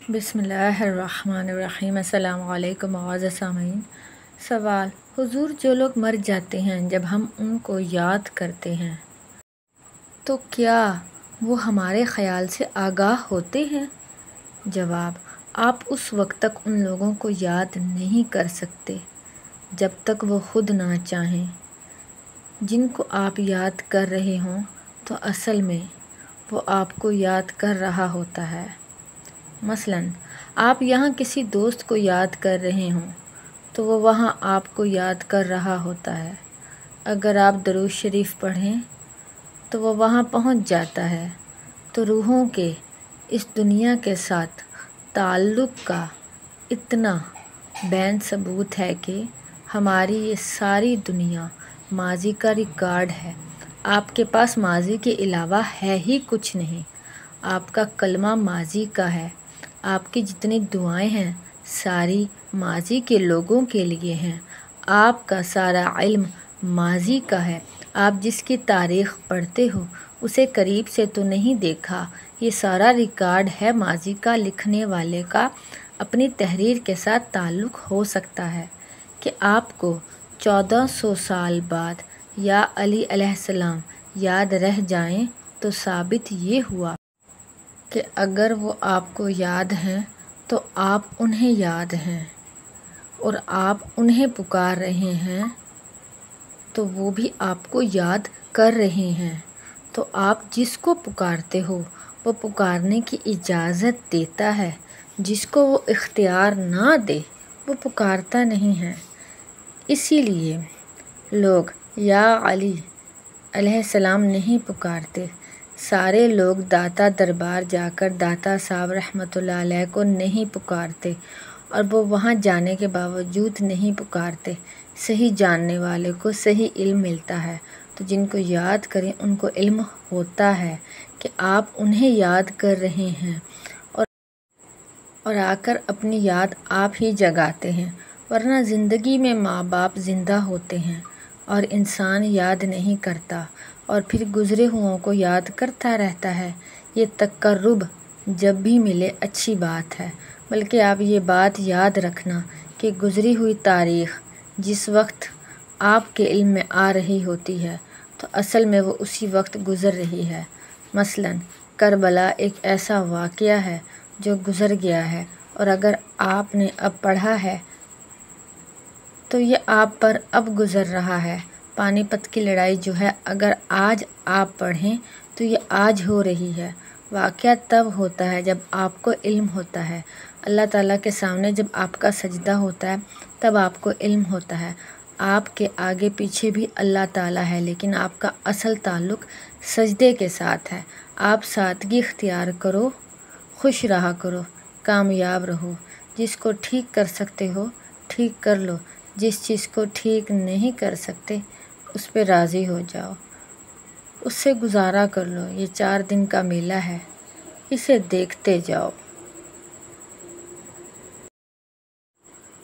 بسم اللہ الرحمن الرحیم۔ السلام علیکم معزز سامعین۔ سوال: حضور، جو لوگ مر جاتے ہیں جب ہم ان کو یاد کرتے ہیں تو کیا وہ ہمارے خیال سے آگاہ ہوتے ہیں؟ جواب: آپ اس وقت تک ان لوگوں کو یاد نہیں کر سکتے جب تک وہ خود نہ چاہیں۔ جن کو آپ یاد کر رہے ہوں تو اصل میں وہ آپ کو یاد کر رہا ہوتا ہے۔ مثلاً آپ یہاں کسی دوست کو یاد کر رہے ہوں تو وہ وہاں آپ کو یاد کر رہا ہوتا ہے۔ اگر آپ درود شریف پڑھیں تو وہ وہاں پہنچ جاتا ہے۔ تو روحوں کے اس دنیا کے ساتھ تعلق کا اتنا بین ثبوت ہے کہ ہماری یہ ساری دنیا ماضی کا ریکارڈ ہے۔ آپ کے پاس ماضی کے علاوہ ہے ہی کچھ نہیں۔ آپ کا کلمہ ماضی کا ہے۔ آپ کی جتنی دعائیں ہیں ساری ماضی کے لوگوں کے لیے ہیں۔ آپ کا سارا علم ماضی کا ہے۔ آپ جس کی تاریخ پڑھتے ہو اسے قریب سے تو نہیں دیکھا۔ یہ سارا ریکارڈ ہے ماضی کا۔ لکھنے والے کا اپنی تحریر کے ساتھ تعلق ہو سکتا ہے کہ آپ کو 1400 سال بعد یا علی علیہ السلام یاد رہ جائیں تو ثابت یہ ہوا کہ اگر وہ آپ کو یاد ہیں تو آپ انہیں یاد ہیں، اور آپ انہیں پکار رہے ہیں تو وہ بھی آپ کو یاد کر رہے ہیں۔ تو آپ جس کو پکارتے ہو وہ پکارنے کی اجازت دیتا ہے۔ جس کو وہ اختیار نہ دے وہ پکارتا نہیں ہے۔ اسی لیے لوگ یا علی علیہ السلام نہیں پکارتے۔ سارے لوگ داتا دربار جا کر داتا صاحب رحمۃ اللہ علیہ کو نہیں پکارتے، اور وہ وہاں جانے کے باوجود نہیں پکارتے۔ صحیح جاننے والے کو صحیح علم ملتا ہے۔ تو جن کو یاد کریں ان کو علم ہوتا ہے کہ آپ انہیں یاد کر رہے ہیں، اور آ کر اپنی یاد آپ ہی جگاتے ہیں۔ ورنہ زندگی میں ماں باپ زندہ ہوتے ہیں اور انسان یاد نہیں کرتا، اور پھر گزرے ہوں کو یاد کرتا رہتا ہے۔ یہ تقرب جب بھی ملے اچھی بات ہے، بلکہ آپ یہ بات یاد رکھنا کہ گزری ہوئی تاریخ جس وقت آپ کے علم میں آ رہی ہوتی ہے تو اصل میں وہ اسی وقت گزر رہی ہے۔ مثلاً کربلا ایک ایسا واقعہ ہے جو گزر گیا ہے، اور اگر آپ نے اب پڑھا ہے تو یہ آپ پر اب گزر رہا ہے۔ پانی پت کی لڑائی جو ہے اگر آج آپ پڑھیں تو یہ آج ہو رہی ہے۔ واقعہ تب ہوتا ہے جب آپ کو علم ہوتا ہے۔ اللہ تعالیٰ کے سامنے جب آپ کا سجدہ ہوتا ہے تب آپ کو علم ہوتا ہے۔ آپ کے آگے پیچھے بھی اللہ تعالیٰ ہے، لیکن آپ کا اصل تعلق سجدے کے ساتھ ہے۔ آپ سادگی اختیار کرو، خوش رہا کرو، کامیاب رہو۔ جس کو ٹھیک کر سکتے ہو ٹھیک کر لو، جس چیز کو ٹھیک نہیں کر سکتے اس پہ راضی ہو جاؤ، اس سے گزارا کر لو۔ یہ 4 دن کا میلہ ہے، اسے دیکھتے جاؤ۔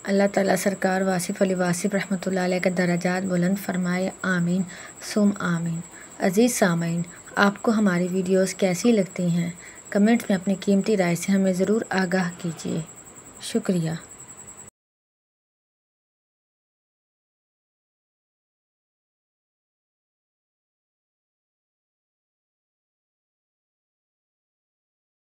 اللہ تعالیٰ سرکار واصف علی واصف رحمۃ اللہ علیہ کے درجات بلند فرمائے، آمین ثم آمین۔ عزیز سامعین، آپ کو ہماری ویڈیوز کیسی لگتی ہیں؟ کمنٹس میں اپنی قیمتی رائے سے ہمیں ضرور آگاہ کیجیے۔ شکریہ۔